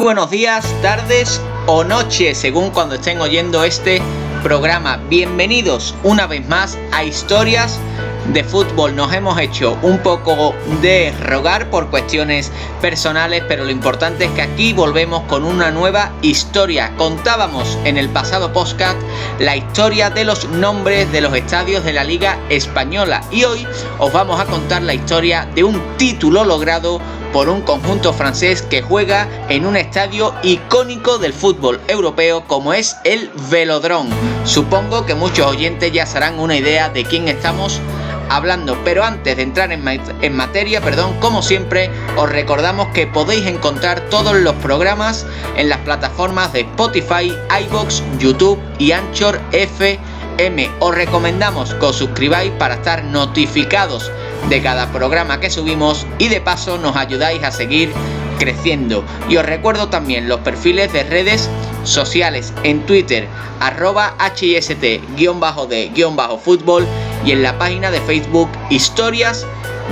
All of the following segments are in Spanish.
buenos días, tardes o noches, según cuando estén oyendo este programa. Bienvenidos una vez más a Historias de Fútbol. Nos hemos hecho un poco de rogar por cuestiones personales, pero lo importante es que aquí volvemos con una nueva historia. Contábamos en el pasado podcast la historia de los nombres de los estadios de la Liga Española y hoy os vamos a contar la historia de un título logrado por un conjunto francés que juega en un estadio icónico del fútbol europeo como es el Velodrome. Supongo que muchos oyentes ya se harán una idea de quién estamos hablando, pero antes de entrar en materia, como siempre, os recordamos que podéis encontrar todos los programas en las plataformas de Spotify, iVoox, YouTube y Anchor FM. Os recomendamos que os suscribáis para estar notificados de cada programa que subimos y de paso nos ayudáis a seguir creciendo. Y os recuerdo también los perfiles de redes sociales en Twitter @hist_de_fútbol y en la página de Facebook Historias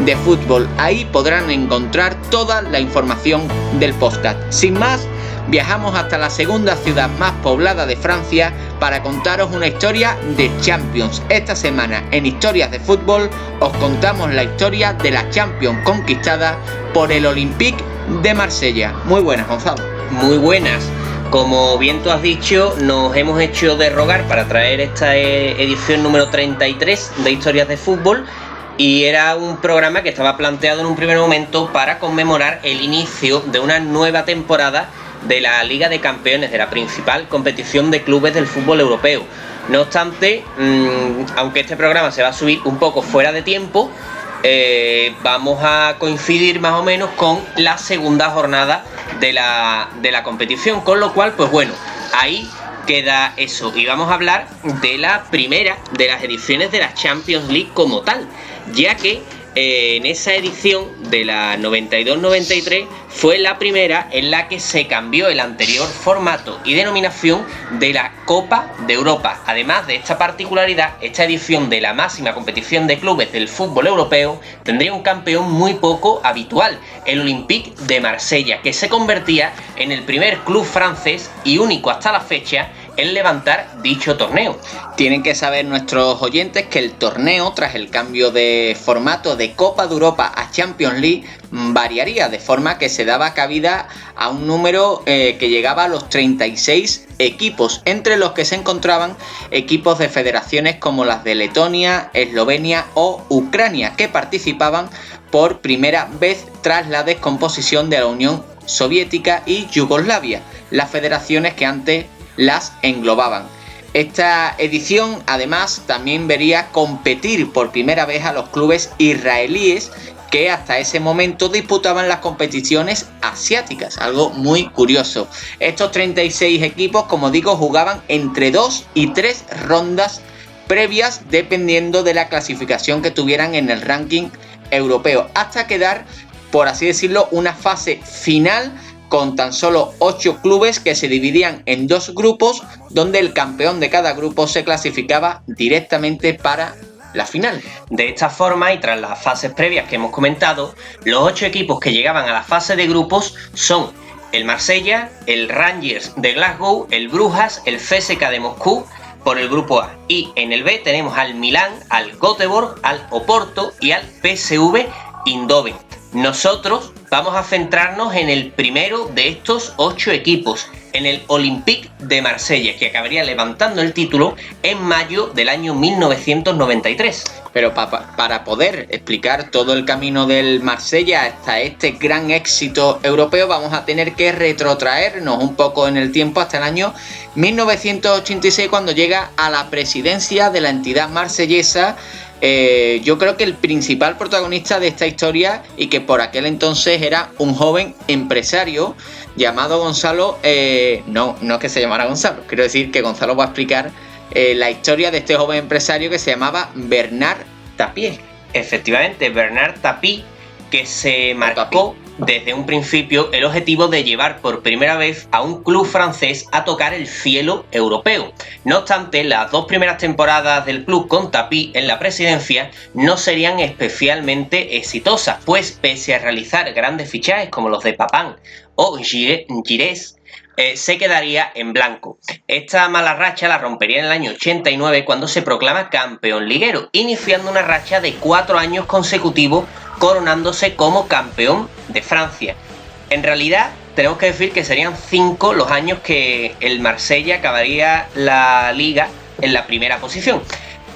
de Fútbol. Ahí podrán encontrar toda la información del podcast. Sin más, viajamos hasta la segunda ciudad más poblada de Francia para contaros una historia de Champions. Esta semana en Historias de Fútbol os contamos la historia de la Champions conquistada por el Olympique de Marsella. Muy buenas, Gonzalo. Muy buenas. Como bien tú has dicho, nos hemos hecho de rogar para traer esta edición número 33 de Historias de Fútbol y era un programa que estaba planteado en un primer momento para conmemorar el inicio de una nueva temporada de la Liga de Campeones, de la principal competición de clubes del fútbol europeo. No obstante, aunque este programa se va a subir un poco fuera de tiempo, vamos a coincidir más o menos con la segunda jornada de la competición, con lo cual, pues bueno, ahí queda eso. Y vamos a hablar de la primera de las ediciones de la Champions League como tal, ya que en esa edición de la 92-93 fue la primera en la que se cambió el anterior formato y denominación de la Copa de Europa. Además de esta particularidad, esta edición de la máxima competición de clubes del fútbol europeo tendría un campeón muy poco habitual, el Olympique de Marsella, que se convertía en el primer club francés y único hasta la fecha en levantar dicho torneo. Tienen que saber nuestros oyentes que el torneo, tras el cambio de formato de Copa de Europa a Champions League, variaría, de forma que se daba cabida a un número que llegaba a los 36 equipos, entre los que se encontraban equipos de federaciones como las de Letonia, Eslovenia o Ucrania, que participaban por primera vez tras la descomposición de la Unión Soviética y Yugoslavia, las federaciones que antes las englobaban. Esta edición además también vería competir por primera vez a los clubes israelíes que hasta ese momento disputaban las competiciones asiáticas, algo muy curioso. Estos 36 equipos, como digo, jugaban entre 2 y 3 rondas previas dependiendo de la clasificación que tuvieran en el ranking europeo, hasta quedar, por así decirlo, una fase final con tan solo 8 clubes que se dividían en 2 grupos, donde el campeón de cada grupo se clasificaba directamente para la final. De esta forma, y tras las fases previas que hemos comentado, los 8 equipos que llegaban a la fase de grupos son el Marsella, el Rangers de Glasgow, el Brujas, el CSKA de Moscú por el grupo A. Y en el B tenemos al Milán, al Göteborg, al Oporto y al PSV Eindhoven. Nosotros vamos a centrarnos en el primero de estos 8 equipos, en el Olympique de Marsella, que acabaría levantando el título en mayo del año 1993. Pero para poder explicar todo el camino del Marsella hasta este gran éxito europeo, vamos a tener que retrotraernos un poco en el tiempo hasta el año 1986, cuando llega a la presidencia de la entidad marsellesa. Yo creo que el principal protagonista de esta historia, y que por aquel entonces era un joven empresario llamado Gonzalo, no es que se llamara Gonzalo, quiero decir que Gonzalo va a explicar la historia de este joven empresario que se llamaba Bernard Tapie. Efectivamente, Bernard Tapie, que se marcó desde un principio el objetivo de llevar por primera vez a un club francés a tocar el cielo europeo. No obstante, las 2 primeras temporadas del club con Tapie en la presidencia no serían especialmente exitosas, pues pese a realizar grandes fichajes como los de Papin o Giresse, se quedaría en blanco. Esta mala racha la rompería en el año 89 cuando se proclama campeón liguero, iniciando una racha de 4 años consecutivos coronándose como campeón de Francia. En realidad tenemos que decir que serían 5 los años que el Marsella acabaría la liga en la primera posición,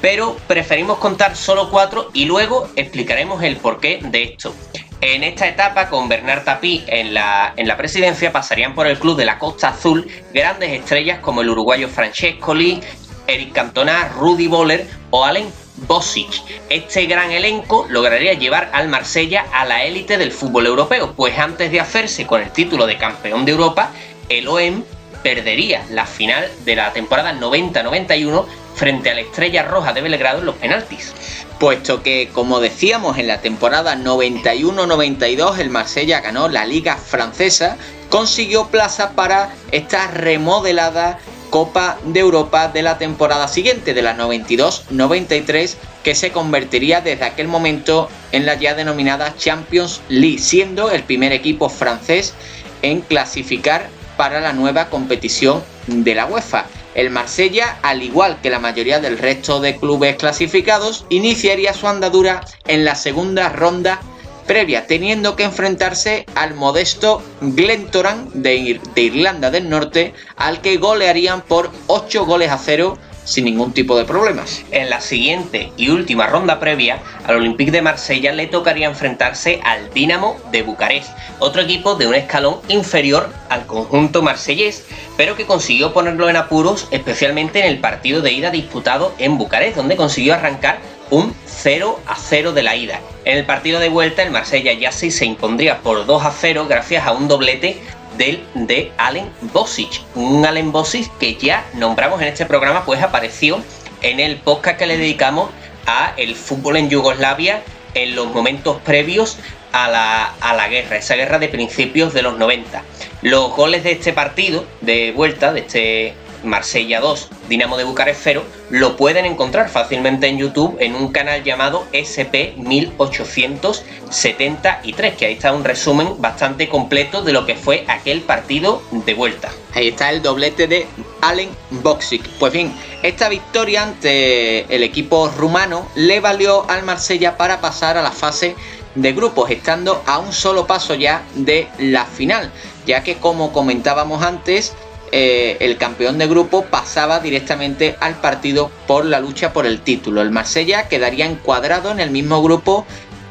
pero preferimos contar solo 4 y luego explicaremos el porqué de esto. En esta etapa, con Bernard Tapie en la presidencia, pasarían por el club de la Costa Azul grandes estrellas como el uruguayo Francescoli, Eric Cantona, Rudi Völler o Alain Bosic. Este gran elenco lograría llevar al Marsella a la élite del fútbol europeo, pues antes de hacerse con el título de campeón de Europa, el OM perdería la final de la temporada 90-91 frente a la Estrella Roja de Belgrado en los penaltis. Puesto que, como decíamos, en la temporada 91-92 el Marsella ganó la Liga Francesa, consiguió plaza para esta remodelada Copa de Europa de la temporada siguiente, de la 92-93, que se convertiría desde aquel momento en la ya denominada Champions League, siendo el primer equipo francés en clasificar para la nueva competición de la UEFA. El Marsella, al igual que la mayoría del resto de clubes clasificados, iniciaría su andadura en la segunda ronda previa, teniendo que enfrentarse al modesto Glentoran de Irlanda del Norte, al que golearían por 8-0 sin ningún tipo de problemas. En la siguiente y última ronda previa, al Olympique de Marsella le tocaría enfrentarse al Dinamo de Bucarest, otro equipo de un escalón inferior al conjunto marsellés, pero que consiguió ponerlo en apuros, especialmente en el partido de ida disputado en Bucarest, donde consiguió arrancar un 0-0 de la ida. En el partido de vuelta, el Marsella ya sí se impondría por 2-0 gracias a un doblete de Alain Bosic, un Alain Bosic que ya nombramos en este programa, pues apareció en el podcast que le dedicamos a el fútbol en Yugoslavia en los momentos previos a la guerra, esa guerra de principios de los 90. Los goles de este partido de vuelta, de este Marsella 2, Dinamo de Bucarest 0, lo pueden encontrar fácilmente en YouTube en un canal llamado SP 1873, que ahí está un resumen bastante completo de lo que fue aquel partido de vuelta. Ahí está el doblete de Alain Bosic. Pues bien, esta victoria ante el equipo rumano le valió al Marsella para pasar a la fase de grupos, estando a un solo paso ya de la final, ya que, como comentábamos antes, el campeón de grupo pasaba directamente al partido por la lucha por el título. El Marsella quedaría encuadrado en el mismo grupo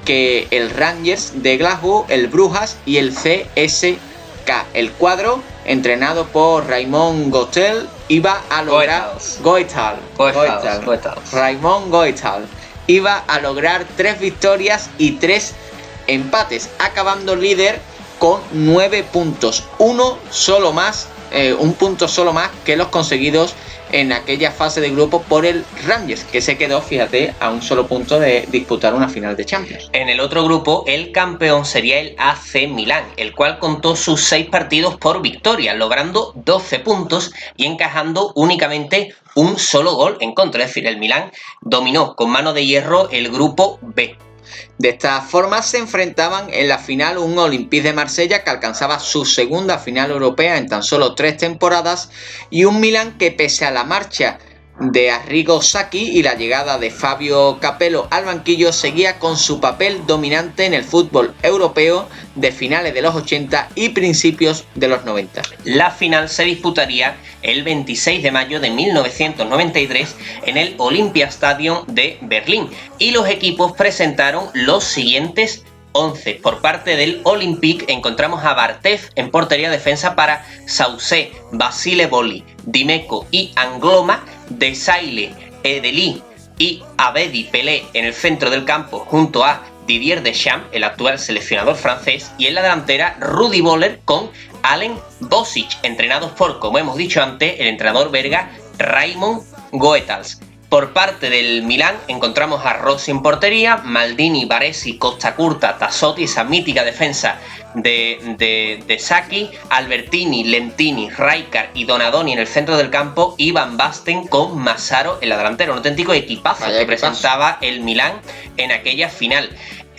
que el Rangers de Glasgow, el Brujas y el CSK. El cuadro, entrenado por Raymond Goethals, iba a lograr Raymond Goethals iba a lograr 3 victorias y 3 empates, acabando líder con 9 puntos, un punto solo más que los conseguidos en aquella fase de grupo por el Rangers, que se quedó, fíjate, a un solo punto de disputar una final de Champions. En el otro grupo, el campeón sería el AC Milán, el cual contó sus 6 partidos por victoria, logrando 12 puntos y encajando únicamente un solo gol en contra. Es decir, el Milán dominó con mano de hierro el grupo B. De esta forma se enfrentaban en la final un Olympique de Marsella que alcanzaba su segunda final europea en tan solo 3 temporadas y un Milan que, pese a la marcha de Arrigo Sacchi y la llegada de Fabio Capello al banquillo, seguía con su papel dominante en el fútbol europeo de finales de los 80 y principios de los 90. La final se disputaría el 26 de mayo de 1993 en el Olympiastadion de Berlín y los equipos presentaron los siguientes 11. Por parte del Olympique encontramos a Bartev en portería, defensa para Saucé, Basile Boli, Dimeco y Angloma, Desailly, Edeli y Abedi Pelé en el centro del campo junto a Didier Deschamps, el actual seleccionador francés, y en la delantera Rudi Völler con Alain Bosic, entrenados por, como hemos dicho antes, el entrenador belga Raymond Goethals. Por parte del Milán encontramos a Rossi en portería, Maldini, Baresi, Costa Curta, Tassotti, esa mítica defensa de Sacchi, Albertini, Lentini, Rijkaard y Donadoni en el centro del campo y Van Basten con Massaro en la delantera. Un auténtico equipazo que presentaba el Milán en aquella final.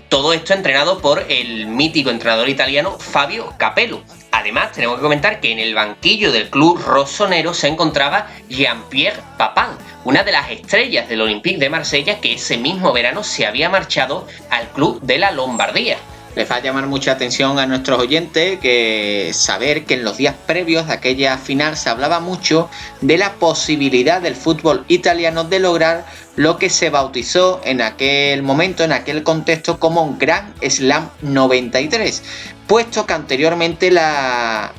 Todo esto entrenado por el mítico entrenador italiano Fabio Capello. Además, tenemos que comentar que en el banquillo del club rossonero se encontraba Jean-Pierre Papin, una de las estrellas del Olympique de Marsella, que ese mismo verano se había marchado al club de la Lombardía. Les va a llamar mucha atención a nuestros oyentes que saber que en los días previos de aquella final se hablaba mucho de la posibilidad del fútbol italiano de lograr lo que se bautizó en aquel momento, en aquel contexto, como un Grand Slam 93, puesto que anteriormente la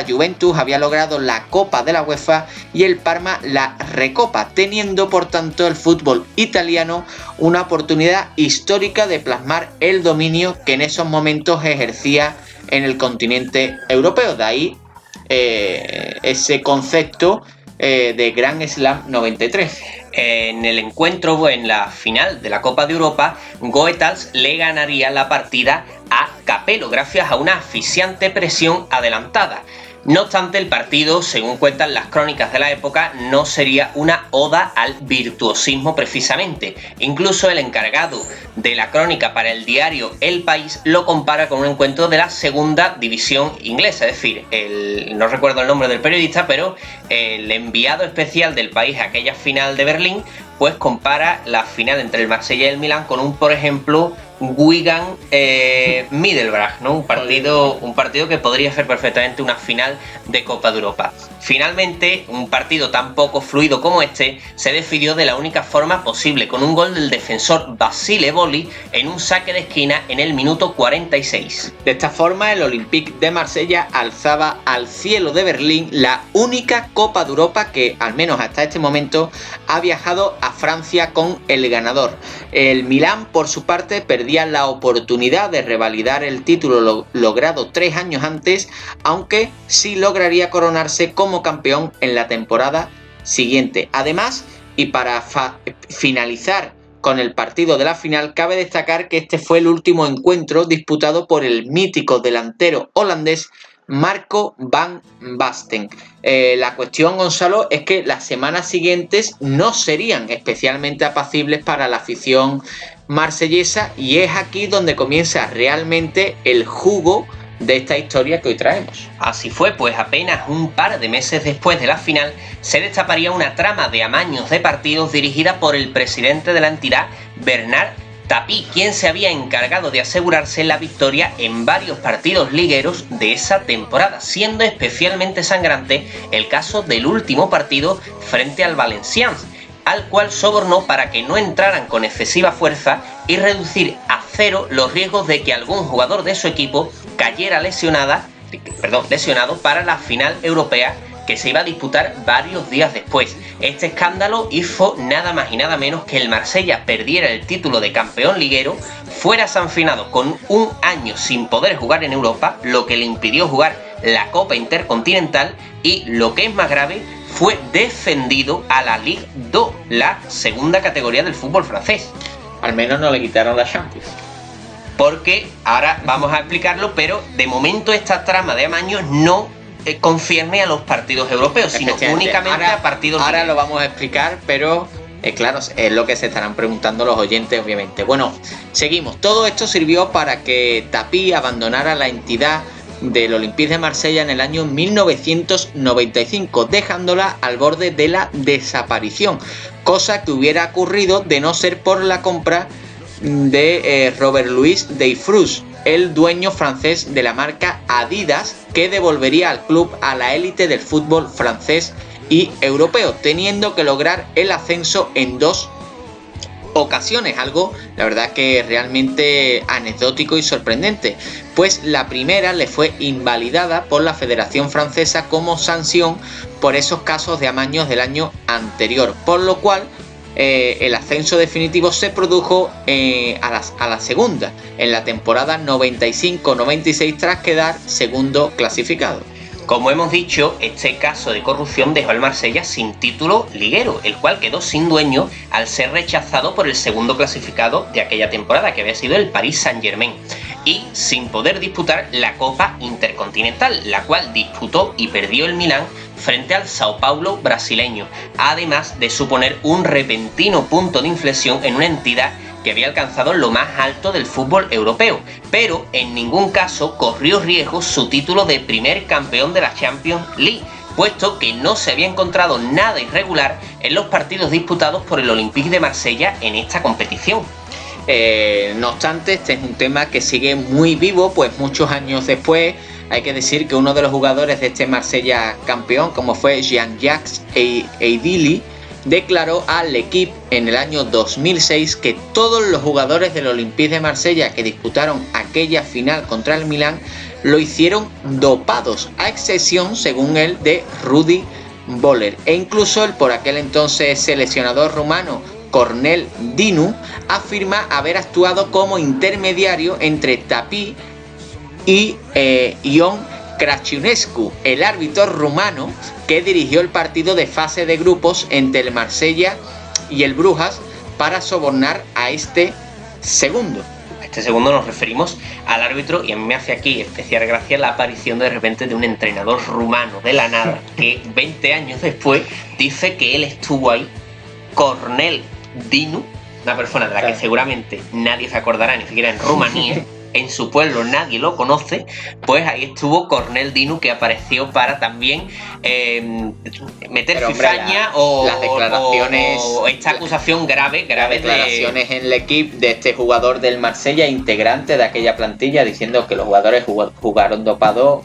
Juventus había logrado la Copa de la UEFA y el Parma la Recopa, teniendo por tanto el fútbol italiano una oportunidad histórica de plasmar el dominio que en esos momentos ejercía en el continente europeo. De ahí ese concepto de Grand Slam 93. En el encuentro, en la final de la Copa de Europa, Goethals le ganaría la partida a Capello gracias a una asfixiante presión adelantada. No obstante, el partido, según cuentan las crónicas de la época, no sería una oda al virtuosismo precisamente. Incluso el encargado de la crónica para el diario El País lo compara con un encuentro de la segunda división inglesa. Es decir, no recuerdo el nombre del periodista, pero el enviado especial del País a aquella final de Berlín, pues compara la final entre el Marsella y el Milán con un, por ejemplo, Wigan Middlesbrough, ¿no? Un partido que podría ser perfectamente una final de Copa de Europa. Finalmente, un partido tan poco fluido como este se decidió de la única forma posible, con un gol del defensor Basile Boli en un saque de esquina en el minuto 46. De esta forma, el Olympique de Marsella alzaba al cielo de Berlín la única Copa de Europa que, al menos hasta este momento, ha viajado a Francia con el ganador. El Milán, por su parte, perdía la oportunidad de revalidar el título logrado 3 años antes, aunque sí lograría coronarse como campeón en la temporada siguiente. Además, y para finalizar con el partido de la final, cabe destacar que este fue el último encuentro disputado por el mítico delantero holandés Marco van Basten. La cuestión, Gonzalo, es que las semanas siguientes no serían especialmente apacibles para la afición marsellesa, y es aquí donde comienza realmente el jugo de esta historia que hoy traemos. Así fue, pues apenas un par de meses después de la final se destaparía una trama de amaños de partidos dirigida por el presidente de la entidad, Bernard Tapie, quien se había encargado de asegurarse la victoria en varios partidos ligueros de esa temporada, siendo especialmente sangrante el caso del último partido frente al Valenciennes, al cual sobornó para que no entraran con excesiva fuerza y reducir a cero los riesgos de que algún jugador de su equipo cayera lesionado para la final europea que se iba a disputar varios días después. Este escándalo hizo nada más y nada menos que el Marsella perdiera el título de campeón liguero, fuera sancionado con un año sin poder jugar en Europa, lo que le impidió jugar la Copa Intercontinental y, lo que es más grave, fue defendido a la Ligue 2, la segunda categoría del fútbol francés. Al menos no le quitaron la Champions. Porque ahora vamos a explicarlo, pero de momento esta trama de amaños no concierne a los partidos europeos, sino únicamente a partidos. Ahora lo vamos a explicar, pero claro, es lo que se estarán preguntando los oyentes, obviamente. Bueno, seguimos. Todo esto sirvió para que Tapie abandonara la entidad del Olympique de Marsella en el año 1995, dejándola al borde de la desaparición, cosa que hubiera ocurrido de no ser por la compra de Robert Louis Dreyfus, el dueño francés de la marca Adidas, que devolvería al club a la élite del fútbol francés y europeo, teniendo que lograr el ascenso en 2 ocasiones, algo la verdad que realmente anecdótico y sorprendente, pues la primera le fue invalidada por la Federación Francesa como sanción por esos casos de amaños del año anterior, por lo cual el ascenso definitivo se produjo a la segunda, en la temporada 95-96, tras quedar segundo clasificado. Como hemos dicho, este caso de corrupción dejó al Marsella sin título liguero, el cual quedó sin dueño al ser rechazado por el segundo clasificado de aquella temporada, que había sido el Paris Saint-Germain. y sin poder disputar la Copa Intercontinental, la cual disputó y perdió el Milán frente al Sao Paulo brasileño, además de suponer un repentino punto de inflexión en una entidad que había alcanzado lo más alto del fútbol europeo, pero en ningún caso corrió riesgo su título de primer campeón de la Champions League, puesto que no se había encontrado nada irregular en los partidos disputados por el Olympique de Marsella en esta competición. No obstante, este es un tema que sigue muy vivo, pues muchos años después. Hay que decir que uno de los jugadores de este Marsella campeón, como fue Jean-Jacques Eidili, declaró al L'Équipe en el año 2006 que todos los jugadores del Olympique de Marsella que disputaron aquella final contra el Milán lo hicieron dopados, a excepción, según él, de Rudi Voller. E incluso el por aquel entonces seleccionador rumano Cornel Dinu afirma haber actuado como intermediario entre Tapie y Ion Crăciunescu, el árbitro rumano que dirigió el partido de fase de grupos entre el Marsella y el Brujas para sobornar a este segundo. A este segundo nos referimos al árbitro, y a mí me hace aquí especial gracia la aparición de repente de un entrenador rumano de la nada que 20 años después dice que él estuvo ahí. Cornel Dinu, una persona de la que seguramente nadie se acordará, ni siquiera en Rumanía, en su pueblo nadie lo conoce, pues ahí estuvo Cornel Dinu, que apareció para también meter cizaña las declaraciones, o esta acusación grave las declaraciones en L'Équipe de este jugador del Marsella, integrante de aquella plantilla, diciendo que los jugadores jugaron dopados.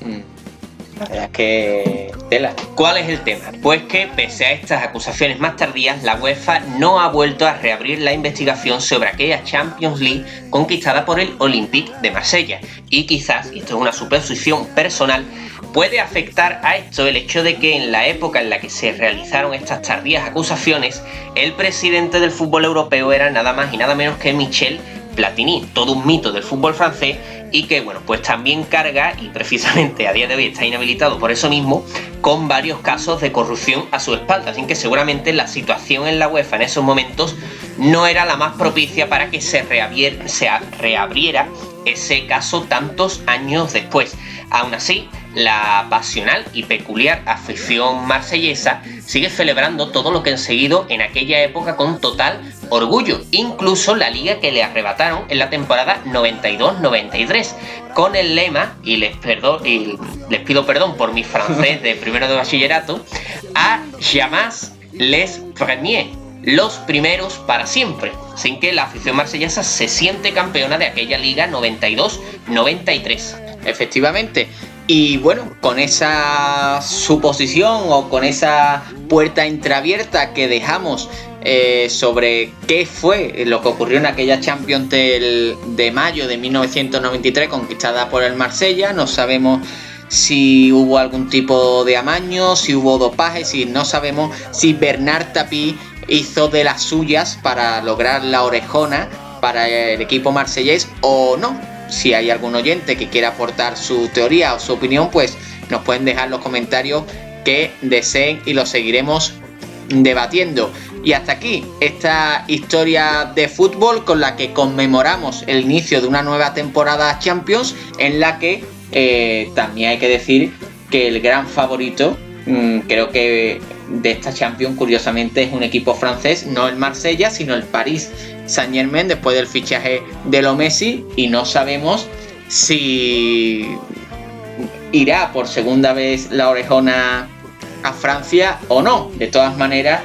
La verdad es que tela. ¿Cuál es el tema? Pues que pese a estas acusaciones más tardías, la UEFA no ha vuelto a reabrir la investigación sobre aquella Champions League conquistada por el Olympique de Marsella. Y quizás, y esto es una suposición personal, puede afectar a esto el hecho de que en la época en la que se realizaron estas tardías acusaciones, el presidente del fútbol europeo era nada más y nada menos que Michel Platini, todo un mito del fútbol francés, y que bueno, pues también carga, y precisamente a día de hoy está inhabilitado por eso mismo, con varios casos de corrupción a su espalda. Así que seguramente la situación en la UEFA en esos momentos no era la más propicia para que se reabriera ese caso tantos años después. Aún así, la pasional y peculiar afición marsellesa sigue celebrando todo lo que han seguido en aquella época con total orgullo, incluso la liga que le arrebataron en la temporada 92-93, con el lema, y les pido perdón por mi francés de primero de bachillerato, a jamais les premiers, los primeros para siempre, sin que la afición marsellesa se siente campeona de aquella liga 92-93. Efectivamente. Y bueno, con esa suposición o con esa puerta entreabierta que dejamos sobre qué fue lo que ocurrió en aquella Champions de mayo de 1993 conquistada por el Marsella, no sabemos si hubo algún tipo de amaño, si hubo dopaje, si no sabemos si Bernard Tapie hizo de las suyas para lograr la orejona para el equipo marsellés o no. Si hay algún oyente que quiera aportar su teoría o su opinión, pues nos pueden dejar los comentarios que deseen y los seguiremos debatiendo. Y hasta aquí esta historia de fútbol con la que conmemoramos el inicio de una nueva temporada Champions, en la que también hay que decir que el gran favorito, creo que de esta Champions, curiosamente, es un equipo francés, no el Marsella, sino el Paris Saint-Germain, después del fichaje de Lo Messi, y no sabemos si irá por segunda vez la orejona a Francia o no. De todas maneras,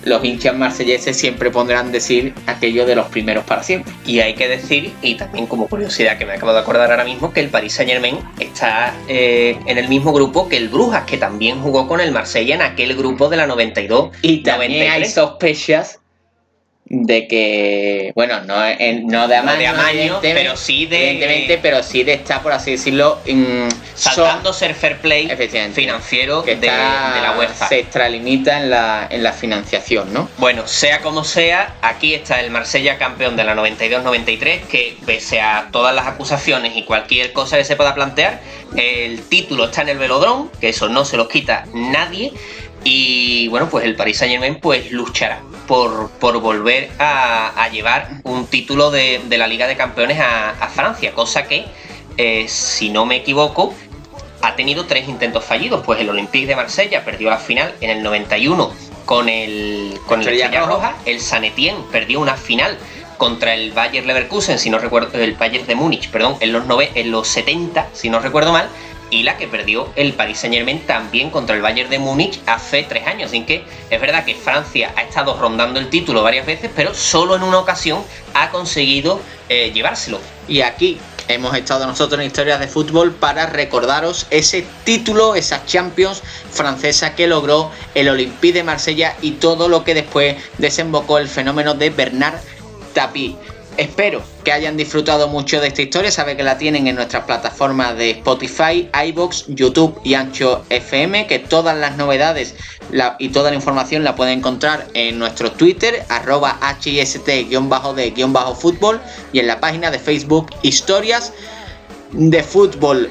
los hinchas marselleses siempre pondrán decir aquello de los primeros para siempre. Y hay que decir, y también como curiosidad que me acabo de acordar ahora mismo, que el Paris Saint-Germain está en el mismismo grupo que el Brujas, que también jugó con el Marsella en aquel grupo de la 92. Y también 93. Hay sospechas de que, bueno, no de amaño, pero sí de... Evidentemente, pero sí de estar, por así decirlo, saltándose el fair play financiero de la UEFA. Se extralimita en la financiación, ¿no? Bueno, sea como sea, aquí está el Marsella campeón de la 92-93, que pese a todas las acusaciones y cualquier cosa que se pueda plantear, el título está en el velodrón, que eso no se lo quita nadie, y bueno, pues el Paris Saint-Germain pues luchará por volver a llevar un título de la Liga de Campeones a Francia, cosa que, si no me equivoco, ha tenido 3 intentos fallidos. Pues el Olympique de Marsella perdió la final en el 91 con el Estrella Roja. El Saint Etienne perdió una final contra el Bayer Leverkusen, si no recuerdo, el Bayern de Múnich, perdón, en los 70, si no recuerdo mal, y la que perdió el Paris Saint-Germain también contra el Bayern de Múnich hace 3 años. Así que es verdad que Francia ha estado rondando el título varias veces, pero solo en una ocasión ha conseguido llevárselo. Y aquí hemos estado nosotros en Historias de Fútbol para recordaros ese título, esa Champions francesa que logró el Olympique de Marsella y todo lo que después desembocó el fenómeno de Bernard Tapie. Espero que hayan disfrutado mucho de esta historia. Saben que la tienen en nuestras plataformas de Spotify, iVoox, YouTube y Ancho FM, que todas las novedades y toda la información la pueden encontrar en nuestro Twitter, @hist_de_fútbol, y en la página de Facebook Historias de Fútbol.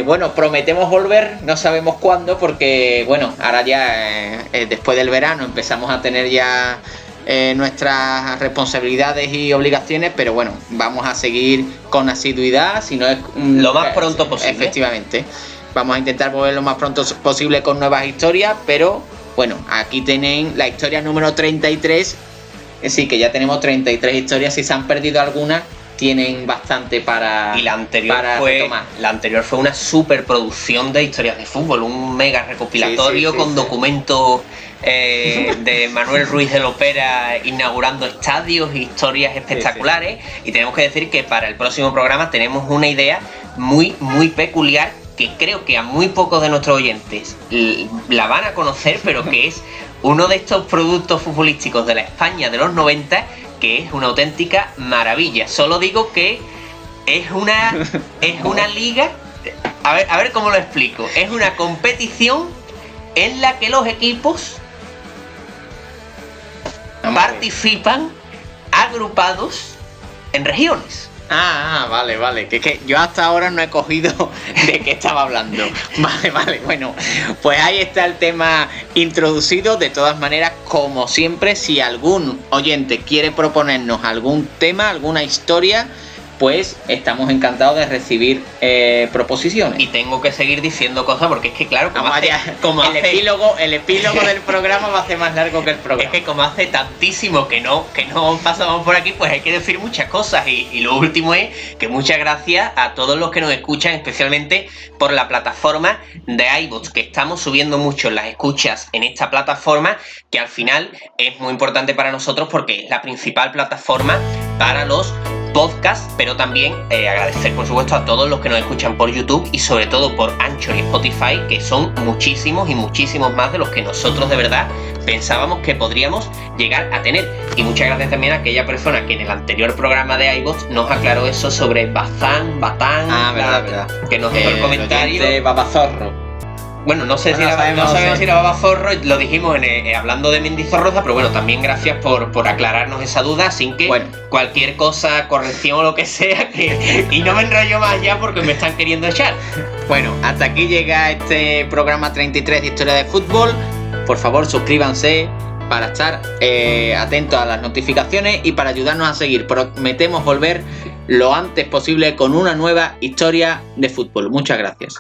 Bueno, prometemos volver, no sabemos cuándo, porque bueno, ahora ya después del verano empezamos a tener ya nuestras responsabilidades y obligaciones, pero bueno, vamos a seguir con asiduidad, si no es lo más pronto posible. Efectivamente, vamos a intentar volver lo más pronto posible con nuevas historias, pero bueno, aquí tienen la historia número 33, sí, que ya tenemos 33 historias. Si se han perdido algunas, tienen bastante para, y la anterior retomar. La anterior fue una superproducción de Historias de Fútbol, un mega recopilatorio con documentos de Manuel Ruiz de Lopera inaugurando estadios, historias espectaculares. Y tenemos que decir que para el próximo programa tenemos una idea muy peculiar, que creo que a muy pocos de nuestros oyentes la van a conocer, pero que es uno de estos productos futbolísticos de la España de los 90, que es una auténtica maravilla. Solo digo que es una liga, a ver cómo lo explico, es una competición en la que los equipos participan agrupados en regiones. Vale, que yo hasta ahora no he cogido de qué estaba hablando. Vale, bueno, pues ahí está el tema introducido. De todas maneras, como siempre, si algún oyente quiere proponernos algún tema, alguna historia, pues estamos encantados de recibir proposiciones. Y tengo que seguir diciendo cosas porque es que claro, el epílogo del programa va a ser más largo que el programa. Es que como hace tantísimo que no pasamos por aquí, pues hay que decir muchas cosas. Y lo último es que muchas gracias a todos los que nos escuchan, especialmente por la plataforma de iVoox, que estamos subiendo mucho las escuchas en esta plataforma, que al final es muy importante para nosotros porque es la principal plataforma para los podcast, pero también agradecer por supuesto a todos los que nos escuchan por YouTube y sobre todo por Anchor y Spotify, que son muchísimos y muchísimos más de los que nosotros de verdad pensábamos que podríamos llegar a tener. Y muchas gracias también a aquella persona que en el anterior programa de iVoox nos aclaró eso sobre Batán, verdad. Que nos dejó el comentario de Babazorro. Bueno, no sé si era Babazorro, lo dijimos hablando de Mendizorroza, pero bueno, también gracias por aclararnos esa duda, sin que cualquier cosa, corrección o lo que sea, y no me enrollo más ya porque me están queriendo echar. Bueno, hasta aquí llega este programa 33 de Historia de Fútbol. Por favor, suscríbanse para estar atentos a las notificaciones y para ayudarnos a seguir. Prometemos volver lo antes posible con una nueva historia de fútbol. Muchas gracias.